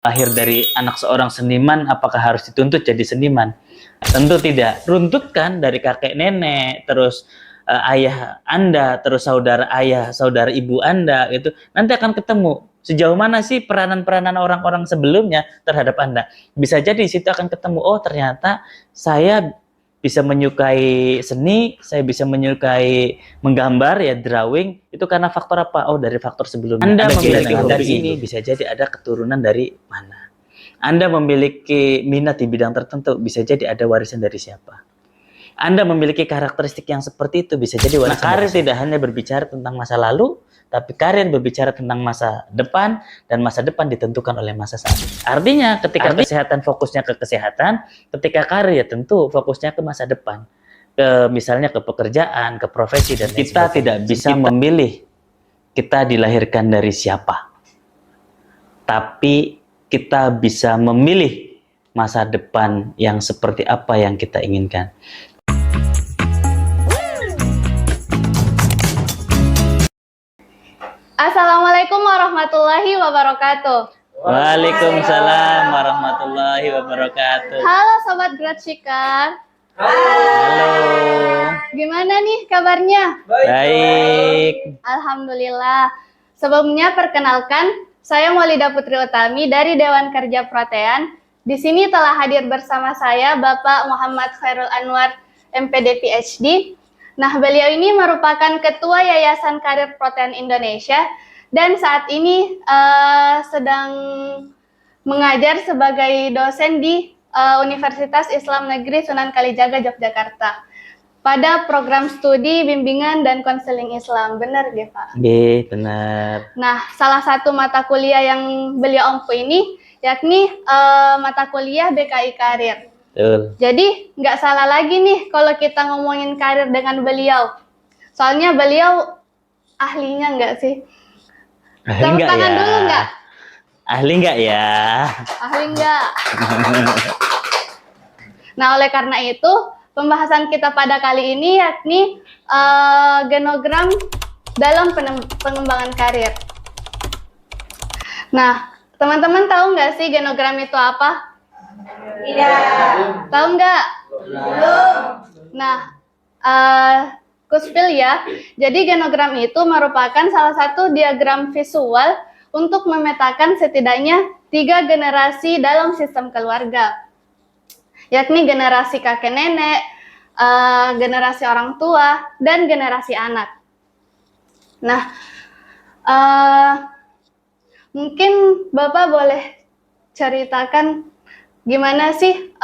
lahir dari anak seorang seniman, apakah harus dituntut jadi seniman? Tentu tidak. Runtutkan dari kakek nenek, terus ayah Anda, terus saudara ayah, saudara ibu Anda, itu nanti akan ketemu sejauh mana sih peranan-peranan orang-orang sebelumnya terhadap Anda. Bisa jadi di situ akan ketemu, oh ternyata saya bisa menyukai seni, saya bisa menyukai menggambar ya, drawing, itu karena faktor apa? Oh, dari faktor sebelumnya. Anda memiliki hobi ini, bisa jadi ada keturunan dari mana. Anda memiliki minat di bidang tertentu, bisa jadi ada warisan dari siapa. Anda memiliki karakteristik yang seperti itu, bisa jadi warisan. Nah, karir tidak hanya berbicara tentang masa lalu, tapi karir berbicara tentang masa depan, dan masa depan ditentukan oleh masa saat ini. Artinya, ketika kesehatan fokusnya ke kesehatan, ketika karir ya tentu fokusnya ke masa depan. Misalnya ke pekerjaan, ke profesi, dan kita tidak bisa memilih kita dilahirkan dari siapa. Tapi kita bisa memilih masa depan yang seperti apa yang kita inginkan. Assalamualaikum warahmatullahi wabarakatuh. Waalaikumsalam warahmatullahi wabarakatuh. Halo Sobat Growthseeker. Halo. Gimana nih kabarnya? Baik. Alhamdulillah. Sebelumnya perkenalkan, saya Maulida Putri Utami dari Dewan Kerja Protean. Di sini telah hadir bersama saya Bapak Muhammad Khairul Anwar, MPD PhD. Nah, beliau ini merupakan Ketua Yayasan Karir Protean Indonesia dan saat ini sedang mengajar sebagai dosen di Universitas Islam Negeri Sunan Kalijaga, Yogyakarta pada program studi bimbingan dan konseling Islam. Benar ya Pak? Iya, benar. Nah, salah satu mata kuliah yang beliau ampu ini yakni mata kuliah BKI Karir. Betul. Jadi nggak salah lagi nih kalau kita ngomongin karir dengan beliau. Soalnya beliau ahlinya nggak sih? Ahli nggak ya? Dulu nggak? Ahli nggak ya? Ahli nggak? Nah, oleh karena itu, pembahasan kita pada kali ini yakni genogram dalam pengembangan karir. Nah, teman-teman tahu nggak sih genogram itu apa? Tidak. Tahu nggak? Belum. Nah, Kuspil ya. Jadi genogram itu merupakan salah satu diagram visual untuk memetakan setidaknya 3 generasi dalam sistem keluarga, yakni generasi kakek nenek, generasi orang tua, dan generasi anak. Nah, mungkin Bapak boleh ceritakan gimana sih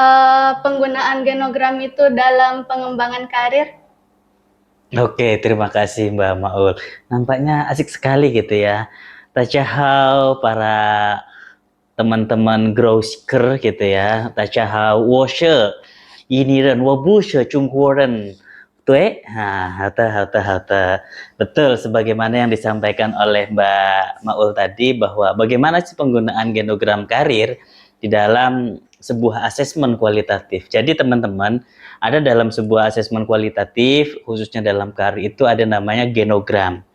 penggunaan genogram itu dalam pengembangan karir? Oke, terima kasih Mbak Maul. Nampaknya asik sekali gitu ya. Tachahau para teman-teman growthseeker gitu ya. Tachahau woshe iniren wabushe chungkuren tue. Nah, hata. Betul, sebagaimana yang disampaikan oleh Mbak Maul tadi, bahwa bagaimana sih penggunaan genogram karir di dalam sebuah asesmen kualitatif. Jadi teman-teman, ada dalam sebuah asesmen kualitatif, khususnya dalam karir itu ada namanya genogram.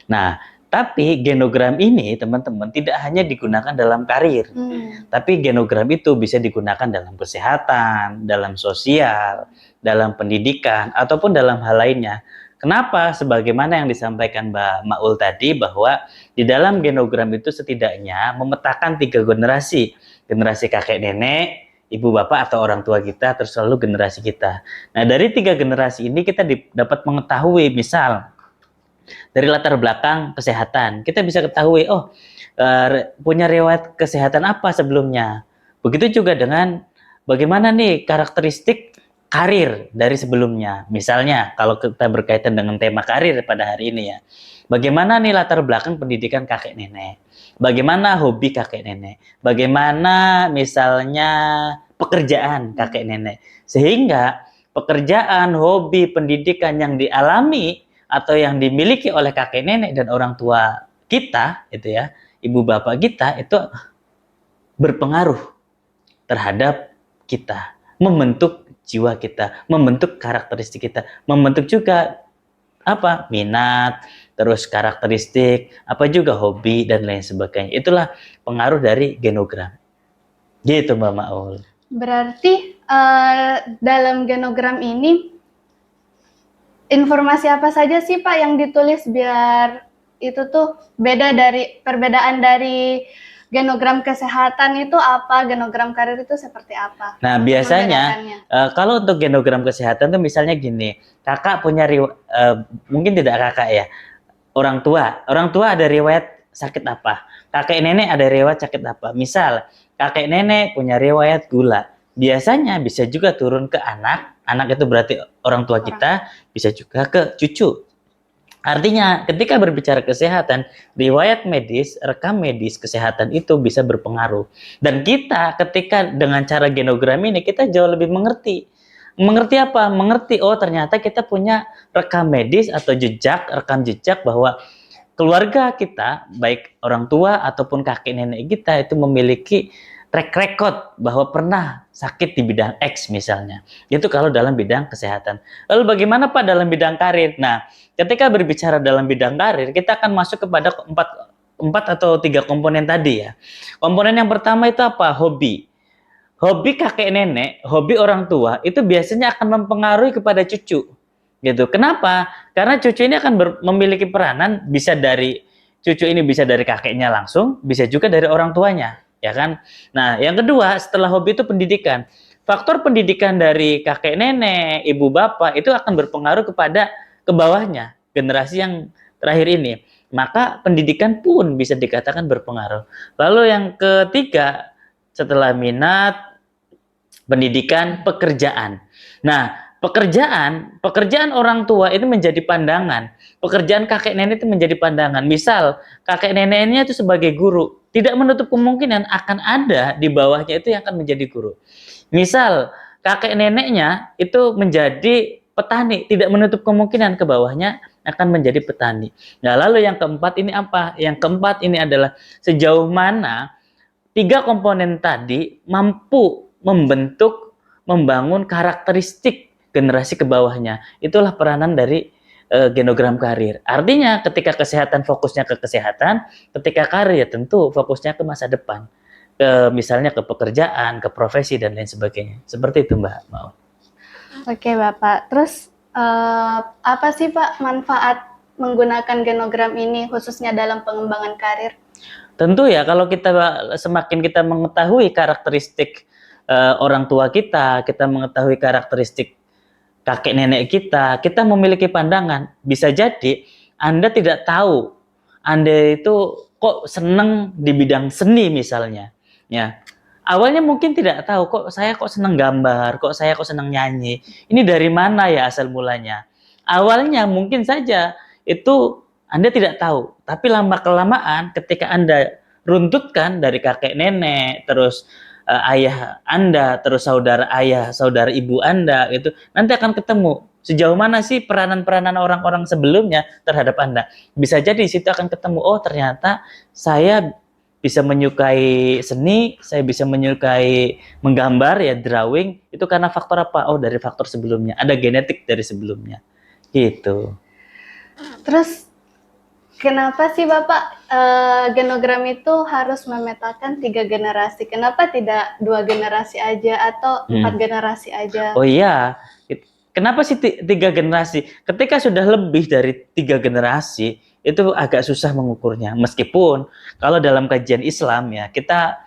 Nah, tapi genogram ini teman-teman tidak hanya digunakan dalam karir, tapi genogram itu bisa digunakan dalam kesehatan, dalam sosial, dalam pendidikan, ataupun dalam hal lainnya. Kenapa? Sebagaimana yang disampaikan Mbak Maul tadi, bahwa di dalam genogram itu setidaknya memetakan 3 generasi. Generasi kakek nenek, ibu bapak atau orang tua kita, terus lalu generasi kita. Nah, dari 3 generasi ini kita dapat mengetahui, misal dari latar belakang kesehatan, kita bisa ketahui, oh punya riwayat kesehatan apa sebelumnya. Begitu juga dengan bagaimana nih karakteristik karir dari sebelumnya. Misalnya kalau kita berkaitan dengan tema karir pada hari ini ya, bagaimana nih latar belakang pendidikan kakek nenek, bagaimana hobi kakek nenek, bagaimana misalnya pekerjaan kakek nenek, sehingga pekerjaan, hobi, pendidikan yang dialami atau yang dimiliki oleh kakek nenek dan orang tua kita itu ya, ibu bapak kita, itu berpengaruh terhadap kita, membentuk jiwa kita, membentuk karakteristik kita, membentuk juga apa, minat, terus karakteristik, apa juga hobi dan lain sebagainya. Itulah pengaruh dari genogram. Gitu Mbak Maul. Berarti dalam genogram ini informasi apa saja sih Pak yang ditulis biar itu tuh perbedaan dari genogram kesehatan itu apa, genogram karir itu seperti apa? Nah, Untuk biasanya membedakannya. kalau untuk genogram kesehatan tuh misalnya gini, kakak punya mungkin tidak kakak ya, orang tua ada riwayat sakit apa, kakek nenek ada riwayat sakit apa. Misal kakek nenek punya riwayat gula, biasanya bisa juga turun ke anak itu berarti orang tua kita, bisa juga ke cucu. Artinya, ketika berbicara kesehatan, riwayat medis, rekam medis kesehatan itu bisa berpengaruh. Dan kita ketika dengan cara genogram ini, kita jauh lebih mengerti. Mengerti apa? Mengerti, oh ternyata kita punya rekam medis atau rekam jejak bahwa keluarga kita, baik orang tua ataupun kakek nenek kita itu memiliki track record bahwa pernah sakit di bidang X misalnya. Itu kalau dalam bidang kesehatan. Lalu bagaimana Pak dalam bidang karir? Nah, ketika berbicara dalam bidang karir, kita akan masuk kepada empat atau tiga komponen tadi ya. Komponen yang pertama itu apa? Hobi. Hobi kakek nenek, hobi orang tua itu biasanya akan mempengaruhi kepada cucu. Gitu. Kenapa? Karena cucu ini akan memiliki peranan cucu ini bisa dari kakeknya langsung, bisa juga dari orang tuanya, ya kan? Nah, yang kedua, setelah hobi itu pendidikan. Faktor pendidikan dari kakek nenek, ibu bapak itu akan berpengaruh kepada ke bawahnya, generasi yang terakhir ini. Maka pendidikan pun bisa dikatakan berpengaruh. Lalu yang ketiga, setelah minat, pendidikan, pekerjaan. Nah, pekerjaan orang tua itu menjadi pandangan. Pekerjaan kakek nenek itu menjadi pandangan. Misal, kakek neneknya itu sebagai guru, tidak menutup kemungkinan akan ada di bawahnya itu yang akan menjadi guru. Misal, kakek neneknya itu menjadi petani, tidak menutup kemungkinan ke bawahnya akan menjadi petani. Nah, lalu yang keempat ini apa? Yang keempat ini adalah sejauh mana tiga komponen tadi mampu membangun karakteristik generasi ke bawahnya. Itulah peranan dari genogram karir. Artinya ketika kesehatan fokusnya ke kesehatan, ketika karir ya tentu fokusnya ke masa depan. Misalnya ke pekerjaan, ke profesi dan lain sebagainya. Seperti itu Mbak Mau. Oke Bapak, terus apa sih Pak manfaat menggunakan genogram ini khususnya dalam pengembangan karir? Tentu ya kalau semakin kita mengetahui karakteristik orang tua kita mengetahui karakteristik kakek nenek kita memiliki pandangan. Bisa jadi Anda tidak tahu Anda itu kok seneng di bidang seni misalnya. Ya. Awalnya mungkin tidak tahu kok saya seneng gambar, kok saya seneng nyanyi. Ini dari mana ya asal mulanya? Awalnya mungkin saja itu Anda tidak tahu, tapi lama-kelamaan ketika Anda runtutkan dari kakek nenek, terus ayah Anda, terus saudara ayah, saudara ibu Anda, itu nanti akan ketemu sejauh mana sih peranan-peranan orang-orang sebelumnya terhadap Anda. Bisa jadi di situ akan ketemu, oh ternyata saya bisa menyukai seni, saya bisa menyukai menggambar ya drawing, itu karena faktor apa? Oh dari faktor sebelumnya, ada genetik dari sebelumnya, gitu. Terus kenapa sih Bapak genogram itu harus memetakan 3 generasi? Kenapa tidak 2 generasi aja atau 4 generasi aja? Oh iya, kenapa sih 3 generasi? Ketika sudah lebih dari 3 generasi, itu agak susah mengukurnya. Meskipun kalau dalam kajian Islam ya, ketika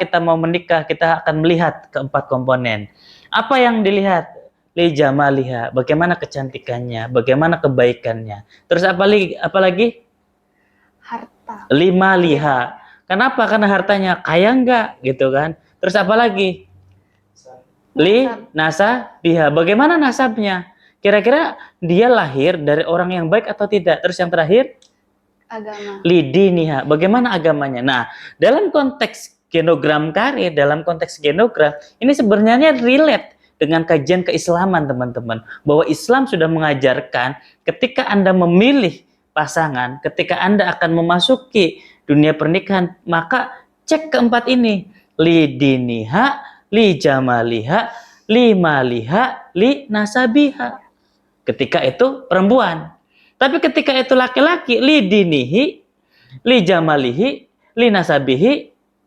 kita mau menikah, kita akan melihat keempat komponen. Apa yang dilihat? Li jamaliha, bagaimana kecantikannya, bagaimana kebaikannya. Terus apa lagi? Harta. 5 liha. Kenapa? Karena hartanya kaya enggak gitu kan. Terus apa lagi? Nasabiha. Bagaimana nasabnya? Kira-kira dia lahir dari orang yang baik atau tidak? Terus yang terakhir? Agama. Lidiniha. Bagaimana agamanya? Nah, dalam konteks genogram karir, dalam konteks genogram, ini sebenarnya relate dengan kajian keislaman teman-teman. Bahwa Islam sudah mengajarkan ketika Anda memilih pasangan, ketika Anda akan memasuki dunia pernikahan, maka cek keempat ini. Lidiniha, li jamaliha, li maliha, li nasabiha. Ketika itu perempuan. Tapi ketika itu laki-laki, li dinihi, li jamalihi, li nasabihi,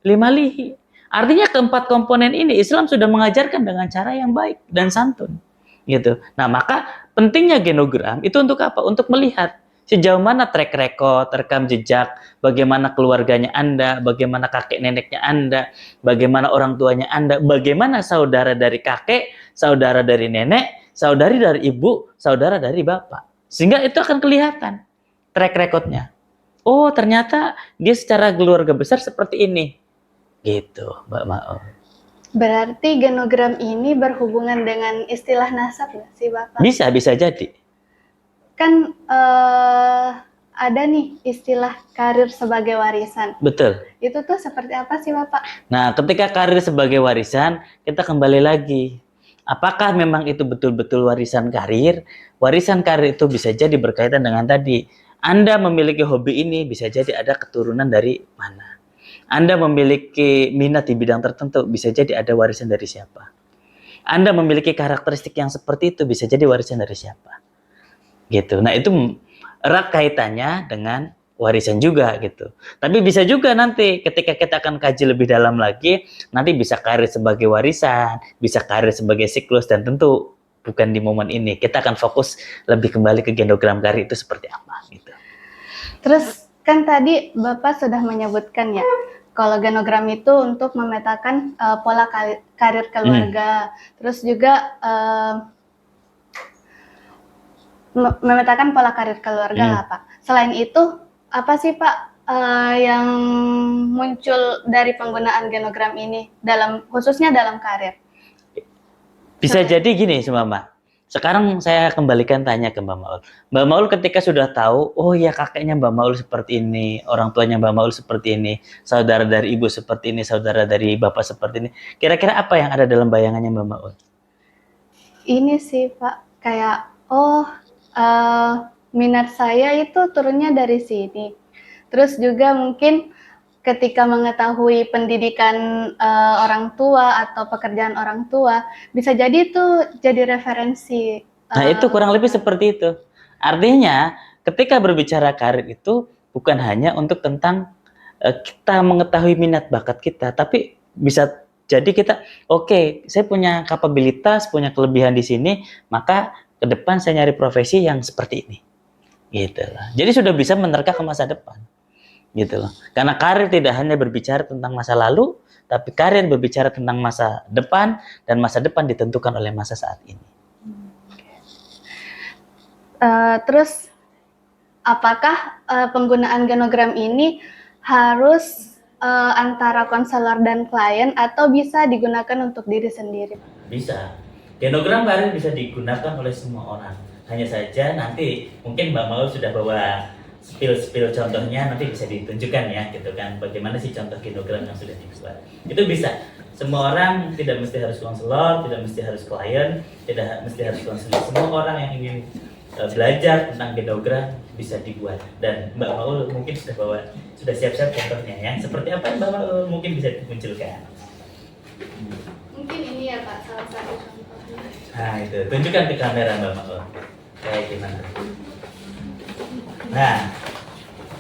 li malihi. Artinya keempat komponen ini Islam sudah mengajarkan dengan cara yang baik dan santun. Gitu. Nah, maka pentingnya genogram itu untuk apa? Untuk melihat sejauh mana track record, rekam jejak, bagaimana keluarganya Anda, bagaimana kakek neneknya Anda, bagaimana orang tuanya Anda, bagaimana saudara dari kakek, saudara dari nenek, saudari dari ibu, saudara dari bapak. Sehingga itu akan kelihatan track recordnya. Oh, ternyata dia secara keluarga besar seperti ini. Gitu, Mbak Maul. Berarti genogram ini berhubungan dengan istilah nasab nggak sih Bapak? Bisa jadi. Kan ada nih istilah karir sebagai warisan. Betul. Itu tuh seperti apa sih Bapak? Nah, ketika karir sebagai warisan, kita kembali lagi. Apakah memang itu betul-betul warisan karir? Warisan karir itu bisa jadi berkaitan dengan tadi. Anda memiliki hobi ini, bisa jadi ada keturunan dari mana. Anda memiliki minat di bidang tertentu, bisa jadi ada warisan dari siapa. Anda memiliki karakteristik yang seperti itu, bisa jadi warisan dari siapa. Gitu. Nah, itu erat kaitannya dengan warisan juga gitu. Tapi bisa juga nanti ketika kita akan kaji lebih dalam lagi, nanti bisa karir sebagai warisan, bisa karir sebagai siklus, dan tentu bukan di momen ini. Kita akan fokus lebih kembali ke genogram karir itu seperti apa gitu. Terus kan tadi Bapak sudah menyebutkan ya, kalau genogram itu untuk memetakan pola karir keluarga, terus juga memetakan pola karir keluarga lah Pak. Selain itu, apa sih Pak yang muncul dari penggunaan genogram ini khususnya dalam karir? Bisa jadi gini Mbak. Sekarang saya kembalikan tanya ke Mbak Maul. Mbak Maul ketika sudah tahu, oh ya kakeknya Mbak Maul seperti ini, orang tuanya Mbak Maul seperti ini, saudara dari ibu seperti ini, saudara dari bapak seperti ini. Kira-kira apa yang ada dalam bayangannya Mbak Maul? Ini sih Pak, kayak minat saya itu turunnya dari sini. Terus juga mungkin ketika mengetahui pendidikan orang tua atau pekerjaan orang tua, bisa jadi itu jadi referensi. Nah, itu kurang lebih seperti itu. Artinya, ketika berbicara karir itu bukan hanya untuk tentang kita mengetahui minat bakat kita, tapi bisa jadi kita, oke, saya punya kapabilitas, punya kelebihan di sini, maka ke depan saya nyari profesi yang seperti ini. Gitu loh. Jadi sudah bisa menerka ke masa depan. Gitu loh. Karena karir tidak hanya berbicara tentang masa lalu, tapi karir berbicara tentang masa depan, dan masa depan ditentukan oleh masa saat ini. Terus apakah penggunaan genogram ini harus antara konselor dan klien atau bisa digunakan untuk diri sendiri? Bisa. Genogram karir bisa digunakan oleh semua orang. Hanya saja nanti mungkin Mbak Maul sudah bawa spill contohnya, nanti bisa ditunjukkan ya gitu kan, bagaimana sih contoh genogram yang sudah dibuat. Itu bisa. Semua orang, tidak mesti harus konselor, tidak mesti harus klien, tidak mesti harus konselor. Semua orang yang ingin belajar tentang genogram bisa dibuat. Dan Mbak Maul mungkin sudah siap-siap contohnya ya. Seperti apa Mbak Maul mungkin bisa dimunculkan? Mungkin ini ya Pak, salah satu contohnya. Nah itu, tunjukkan ke kamera Mbak Maul. Kayak gimana? Nah,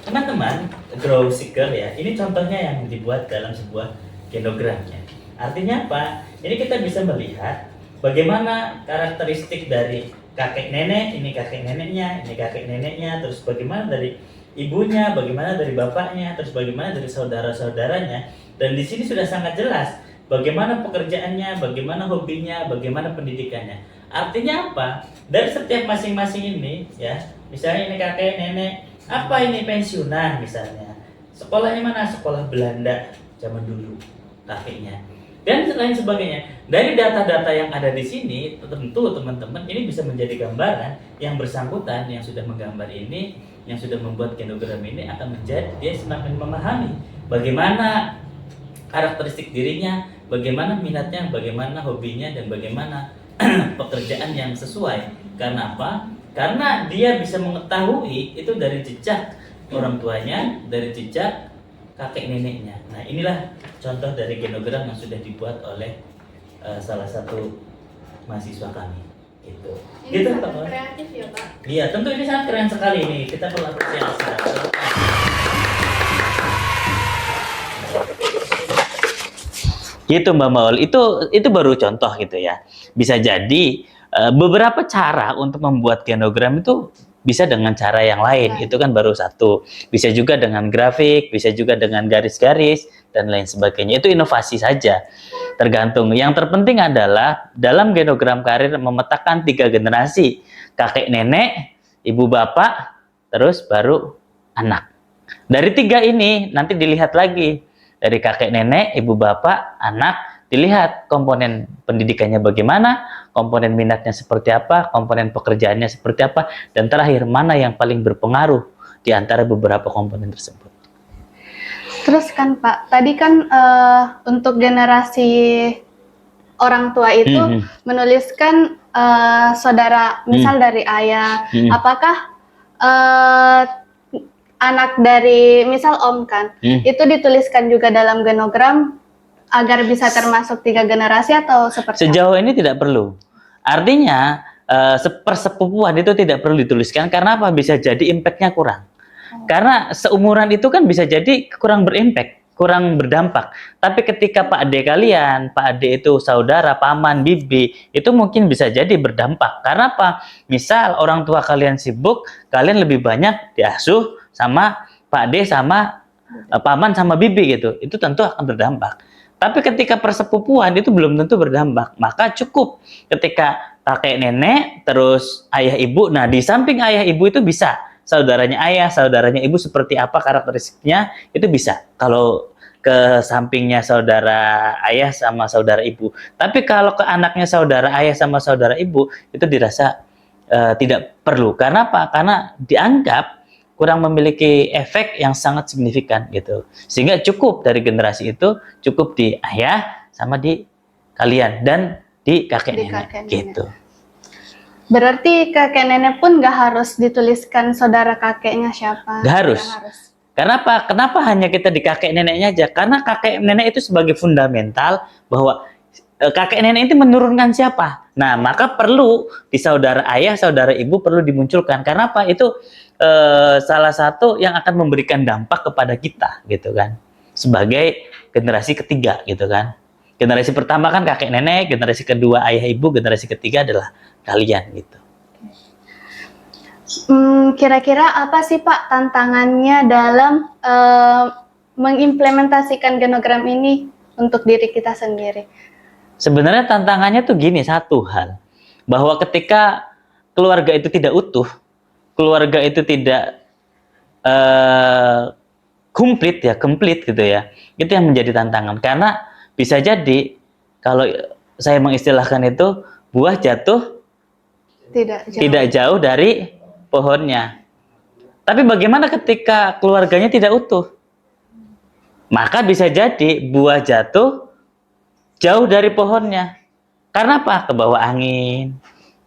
teman-teman, grow seeker ya, ini contohnya yang dibuat dalam sebuah genogram ya. Artinya apa? Ini kita bisa melihat bagaimana karakteristik dari kakek nenek, ini kakek neneknya, terus bagaimana dari ibunya, bagaimana dari bapaknya, terus bagaimana dari saudara-saudaranya. Dan di sini sudah sangat jelas bagaimana pekerjaannya, bagaimana hobinya, bagaimana pendidikannya. Artinya apa? Dari setiap masing-masing ini ya, misalnya ini kakek, nenek, apa ini pensiunan misalnya. Sekolahnya mana? Sekolah Belanda zaman dulu kakeknya. Dan lain sebagainya. Dari data-data yang ada di sini, tentu teman-teman ini bisa menjadi gambaran yang bersangkutan, yang sudah menggambar ini, yang sudah membuat genogram ini akan menjadi dia semakin memahami bagaimana karakteristik dirinya, bagaimana minatnya, bagaimana hobinya, dan bagaimana pekerjaan yang sesuai. Karena apa? Karena dia bisa mengetahui itu dari jejak orang tuanya, dari jejak kakek neneknya. Nah, inilah contoh dari genogram yang sudah dibuat oleh salah satu mahasiswa kami. Gitu. Ini Gitu, sangat Pak. kreatif ya Pak. Iya, tentu ini sangat keren sekali nih. Kita perlu apresiasi. Gitu Mbak Maul, itu baru contoh gitu ya. Bisa jadi beberapa cara untuk membuat genogram itu bisa dengan cara yang lain, Nah, itu kan baru satu. Bisa juga dengan grafik, bisa juga dengan garis-garis dan lain sebagainya. Itu inovasi saja, tergantung. Yang terpenting adalah dalam genogram karir memetakan 3 generasi, kakek nenek, ibu bapak, terus baru anak. Dari 3 ini nanti dilihat lagi, dari kakek nenek, ibu bapak, anak, dilihat komponen pendidikannya bagaimana, komponen minatnya seperti apa, komponen pekerjaannya seperti apa, dan terakhir mana yang paling berpengaruh di antara beberapa komponen tersebut. terus kan Pak, tadi kan untuk generasi orang tua itu Hmm, menuliskan saudara, misal dari ayah. hmm, Apakah eh, anak dari misal om kan, hmm. itu dituliskan juga dalam genogram agar bisa termasuk 3 generasi atau seperti apa? Sejauh ini tidak perlu. Artinya sepersepupuan itu tidak perlu dituliskan karena apa? Bisa jadi impact-nya kurang. Karena seumuran itu kan bisa jadi kurang berimpact, kurang berdampak. Tapi ketika Pak Ade kalian, Pak Ade itu saudara, paman, bibi, itu mungkin bisa jadi berdampak. Karena apa? Misal orang tua kalian sibuk, kalian lebih banyak diasuh sama Pak Ade sama paman sama bibi gitu. Itu tentu akan berdampak. Tapi ketika persepupuan itu belum tentu berdampak. Maka cukup ketika kakek nenek, terus ayah ibu. Nah, di samping ayah ibu itu bisa saudaranya ayah, saudaranya ibu seperti apa karakteristiknya, itu bisa. Kalau ke sampingnya saudara ayah sama saudara ibu. Tapi kalau ke anaknya saudara ayah sama saudara ibu, itu dirasa tidak perlu. Karena apa? Karena dianggap kurang memiliki efek yang sangat signifikan gitu. Sehingga cukup dari generasi itu, cukup di ayah sama di kalian dan di kakek Di nenek kakek nenek. gitu. Berarti kakek nenek pun nggak harus dituliskan saudara kakeknya siapa? Nggak harus. Nggak harus. Kenapa? Kenapa hanya kita di kakek neneknya aja? Karena kakek nenek itu sebagai fundamental bahwa kakek nenek itu menurunkan siapa. Nah, maka perlu di saudara ayah, saudara ibu perlu dimunculkan. Karena apa? Itu salah satu yang akan memberikan dampak kepada kita, gitu kan? Sebagai generasi ketiga, gitu kan? Generasi pertama kan kakek nenek, generasi kedua ayah ibu, generasi ketiga adalah kalian, gitu. Kira-kira apa sih Pak tantangannya dalam mengimplementasikan genogram ini untuk diri kita sendiri? Sebenarnya tantangannya tuh gini, satu hal, bahwa ketika keluarga itu tidak utuh, keluarga itu tidak komplit gitu ya, itu yang menjadi tantangan. Karena bisa jadi kalau saya mengistilahkan itu buah jatuh tidak jauh dari pohonnya. Tapi bagaimana ketika keluarganya tidak utuh? Maka bisa jadi buah jatuh jauh dari pohonnya. Karena apa? Ke bawah angin,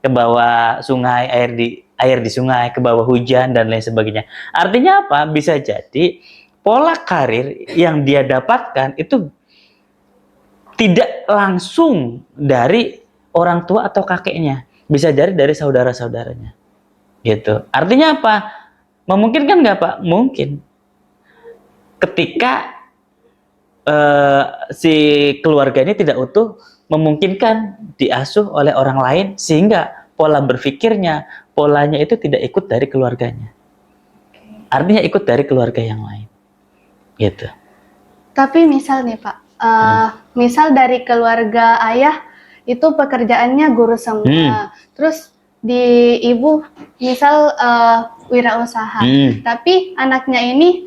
ke bawah sungai, air di sungai, ke bawah hujan dan lain sebagainya. Artinya apa? Bisa jadi pola karir yang dia dapatkan itu tidak langsung dari orang tua atau kakeknya. Bisa jadi dari saudara-saudaranya. Gitu. Artinya apa? Memungkinkan nggak Pak? Mungkin. Ketika si keluarga ini tidak utuh, memungkinkan diasuh oleh orang lain sehingga pola berpikirnya, polanya itu tidak ikut dari keluarganya. Artinya ikut dari keluarga yang lain. Gitu. Tapi misal nih Pak, misal dari keluarga ayah itu pekerjaannya guru semua, terus di ibu misal wirausaha, tapi anaknya ini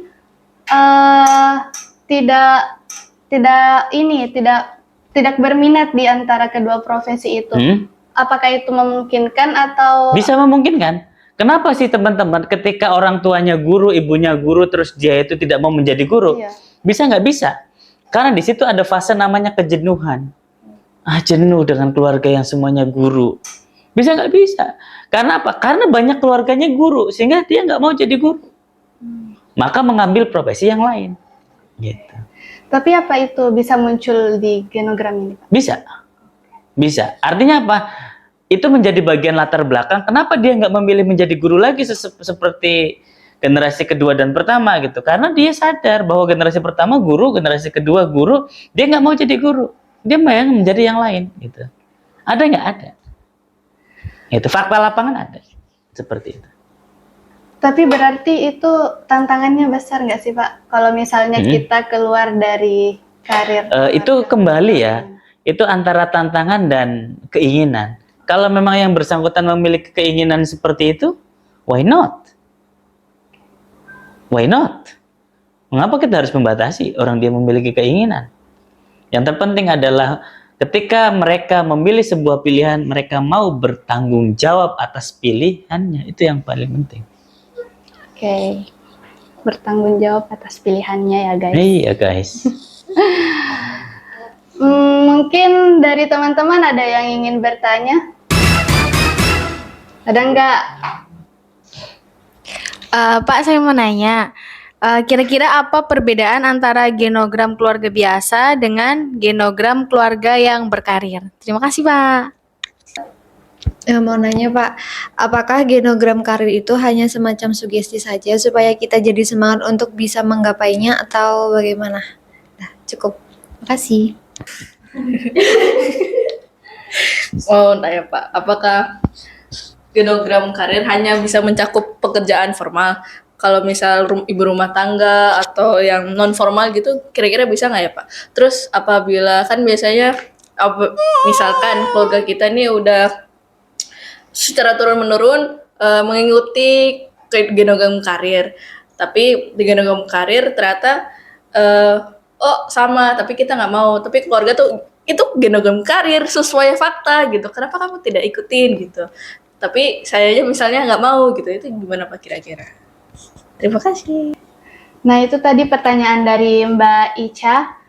tidak berminat di antara kedua profesi itu. Apakah itu memungkinkan atau? Bisa memungkinkan. Kenapa sih teman-teman ketika orang tuanya guru, ibunya guru, terus dia itu tidak mau menjadi guru? Iya. Bisa nggak bisa? Karena di situ ada fase namanya kejenuhan. Jenuh dengan keluarga yang semuanya guru. Bisa nggak bisa? Karena apa? Karena banyak keluarganya guru, sehingga dia nggak mau jadi guru. Maka mengambil profesi yang lain. Gitu. Tapi apa itu bisa muncul di genogram ini, Pak? Bisa. Bisa. Artinya apa? Itu menjadi bagian latar belakang. Kenapa dia nggak memilih menjadi guru lagi seperti generasi kedua dan pertama gitu? Karena dia sadar bahwa generasi pertama guru, generasi kedua guru, dia nggak mau jadi guru. dia pengen menjadi yang lain gitu. Ada nggak? Ada. Itu fakta lapangan ada seperti itu. Tapi berarti itu tantangannya besar nggak sih Pak? Kalau misalnya kita keluar dari karir. Itu kembali ya, itu antara tantangan dan keinginan. Kalau memang yang bersangkutan memiliki keinginan seperti itu, why not? Why not? Mengapa kita harus membatasi orang dia memiliki keinginan? Yang terpenting adalah ketika mereka memilih sebuah pilihan, mereka mau bertanggung jawab atas pilihannya. Itu yang paling penting. Oke. Bertanggung jawab atas pilihannya ya guys. Iya guys. Mungkin dari teman-teman ada yang ingin bertanya? Ada nggak? Pak, saya mau nanya, kira-kira apa perbedaan antara genogram keluarga biasa dengan genogram keluarga yang berkarir? Terima kasih, Pak. Mau nanya Pak, apakah genogram karir itu hanya semacam sugesti saja supaya kita jadi semangat untuk bisa menggapainya atau bagaimana? Nah, cukup. Makasih. Mau nanya Pak, apakah genogram karir hanya bisa mencakup pekerjaan formal? Kalau misal ibu rumah tangga atau yang non formal gitu, kira-kira bisa nggak ya Pak? Terus apabila kan biasanya misalkan keluarga kita nih udah secara turun-menurun mengikuti genogram karir, tapi di genogram karir ternyata oh sama, tapi kita nggak mau, tapi keluarga tuh itu genogram karir sesuai fakta gitu, kenapa kamu tidak ikutin gitu, tapi saya aja misalnya nggak mau gitu, itu gimana Pak kira-kira? Terima kasih. Nah itu tadi pertanyaan dari Mbak Ica.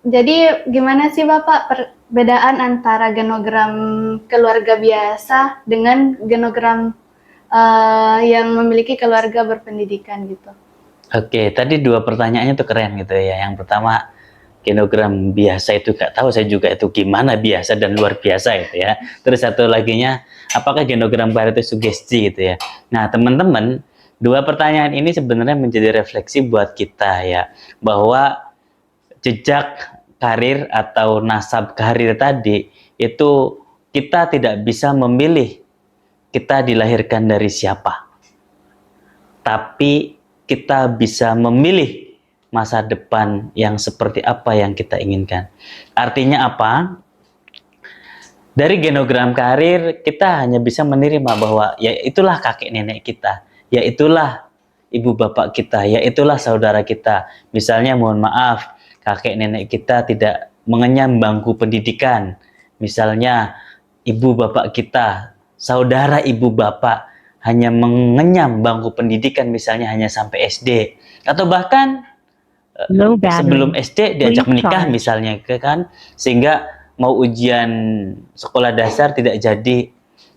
Jadi gimana sih Bapak perbedaan antara genogram keluarga biasa dengan genogram yang memiliki keluarga berpendidikan gitu? Oke, tadi dua pertanyaannya tuh keren gitu ya. Yang pertama, genogram biasa itu gak tahu saya juga itu gimana biasa dan luar biasa gitu ya. Terus satu laginya, apakah genogram karir itu sugesti gitu ya. Nah teman-teman, dua pertanyaan ini sebenarnya menjadi refleksi buat kita ya. Bahwa jejak karir atau nasab karir tadi itu kita tidak bisa memilih kita dilahirkan dari siapa. Tapi kita bisa memilih masa depan yang seperti apa yang kita inginkan. Artinya apa? Dari genogram karir kita hanya bisa menerima bahwa ya itulah kakek nenek kita, ya itulah ibu bapak kita, ya itulah saudara kita. Misalnya mohon maaf, kakek nenek kita tidak mengenyam bangku pendidikan. Misalnya ibu bapak kita, saudara ibu bapak hanya mengenyam bangku pendidikan, misalnya hanya sampai SD, atau bahkan sebelum SD diajak menikah misalnya kan, sehingga mau ujian sekolah dasar tidak jadi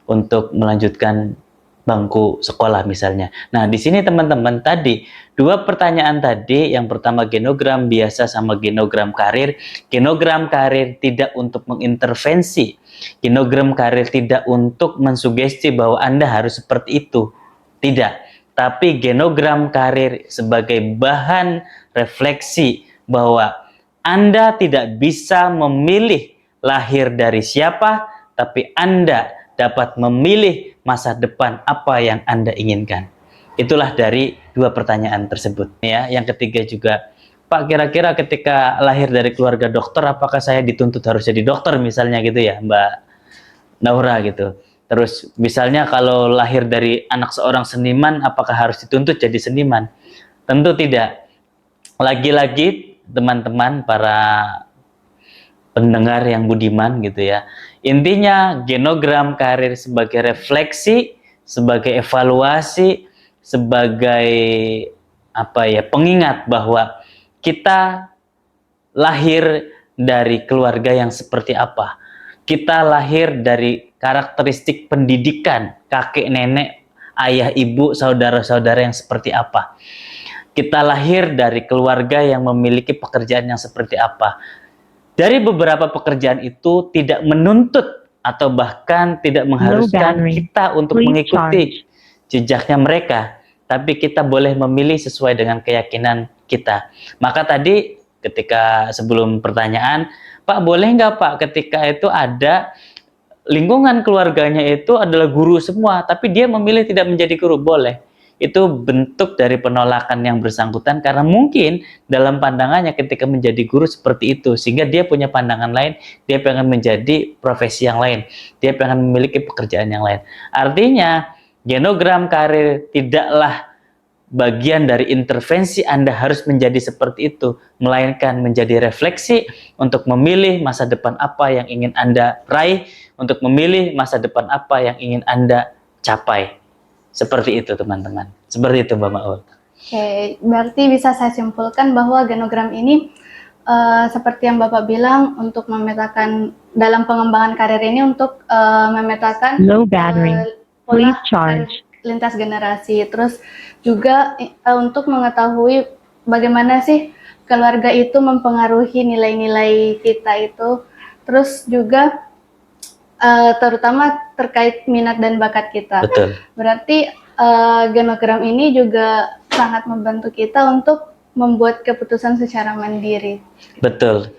untuk melanjutkan bangku sekolah misalnya. Nah di sini teman-teman tadi dua pertanyaan tadi, yang pertama genogram biasa sama genogram karir. Genogram karir tidak untuk mengintervensi, genogram karir tidak untuk mensugesti bahwa Anda harus seperti itu, tidak. Tapi genogram karir sebagai bahan refleksi bahwa Anda tidak bisa memilih lahir dari siapa, tapi Anda dapat memilih masa depan apa yang Anda inginkan. Itulah dari dua pertanyaan tersebut ya. Yang ketiga juga, Pak, kira-kira ketika lahir dari keluarga dokter, apakah saya dituntut harus jadi dokter misalnya gitu ya, Mbak Naura gitu. Terus misalnya kalau lahir dari anak seorang seniman, apakah harus dituntut jadi seniman? Tentu tidak. Lagi-lagi teman-teman para pendengar yang budiman gitu ya. Intinya genogram karir sebagai refleksi, sebagai evaluasi, sebagai apa ya, pengingat bahwa kita lahir dari keluarga yang seperti apa. Kita lahir dari karakteristik pendidikan kakek nenek, ayah ibu, saudara-saudara yang seperti apa. Kita lahir dari keluarga yang memiliki pekerjaan yang seperti apa. Dari beberapa pekerjaan itu tidak menuntut atau bahkan tidak mengharuskan kita untuk mengikuti jejaknya mereka, tapi kita boleh memilih sesuai dengan keyakinan kita. Maka tadi ketika sebelum pertanyaan, Pak boleh nggak Pak ketika itu ada lingkungan keluarganya itu adalah guru semua, tapi dia memilih tidak menjadi guru, boleh. Itu bentuk dari penolakan yang bersangkutan karena mungkin dalam pandangannya ketika menjadi guru seperti itu, sehingga dia punya pandangan lain, dia pengen menjadi profesi yang lain, dia pengen memiliki pekerjaan yang lain. Artinya, genogram karir tidaklah bagian dari intervensi Anda harus menjadi seperti itu, melainkan menjadi refleksi untuk memilih masa depan apa yang ingin Anda raih, untuk memilih masa depan apa yang ingin Anda capai. Seperti itu teman-teman. Seperti itu Mbak Maul. Oke, berarti bisa saya simpulkan bahwa genogram ini seperti yang Bapak bilang untuk memetakan dalam pengembangan karir ini untuk memetakan Low battery. pola Please charge. karir lintas generasi. Terus juga untuk mengetahui bagaimana sih keluarga itu mempengaruhi nilai-nilai kita itu. Terus juga terutama terkait minat dan bakat kita. Betul. Berarti genogram ini juga sangat membantu kita untuk membuat keputusan secara mandiri. Betul.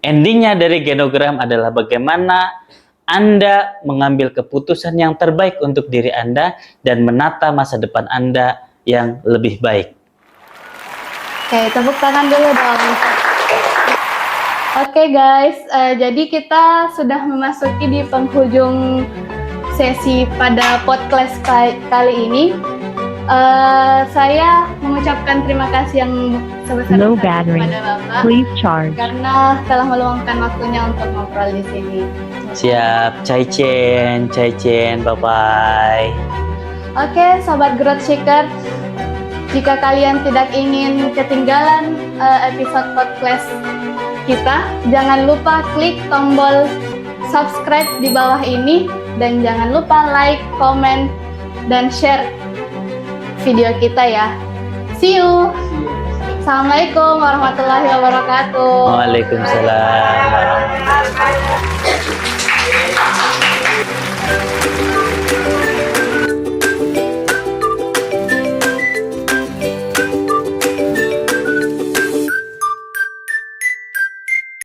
Endingnya dari genogram adalah bagaimana Anda mengambil keputusan yang terbaik untuk diri Anda dan menata masa depan Anda yang lebih baik. Oke, tepuk tangan dulu dong. Oke guys, jadi kita sudah memasuki di penghujung sesi pada podcast kali ini. Saya mengucapkan terima kasih yang Low sebesar-besarnya battery. kepada Bapak Please charge. karena telah meluangkan waktunya untuk ngobrol di sini. Siap, Cai Chen, bye-bye. Oke, Sobat Growth Seeker, jika kalian tidak ingin ketinggalan episode podcast kita, jangan lupa klik tombol subscribe di bawah ini dan jangan lupa like, comment, dan share video kita ya. See you. Assalamualaikum warahmatullahi wabarakatuh. Waalaikumsalam.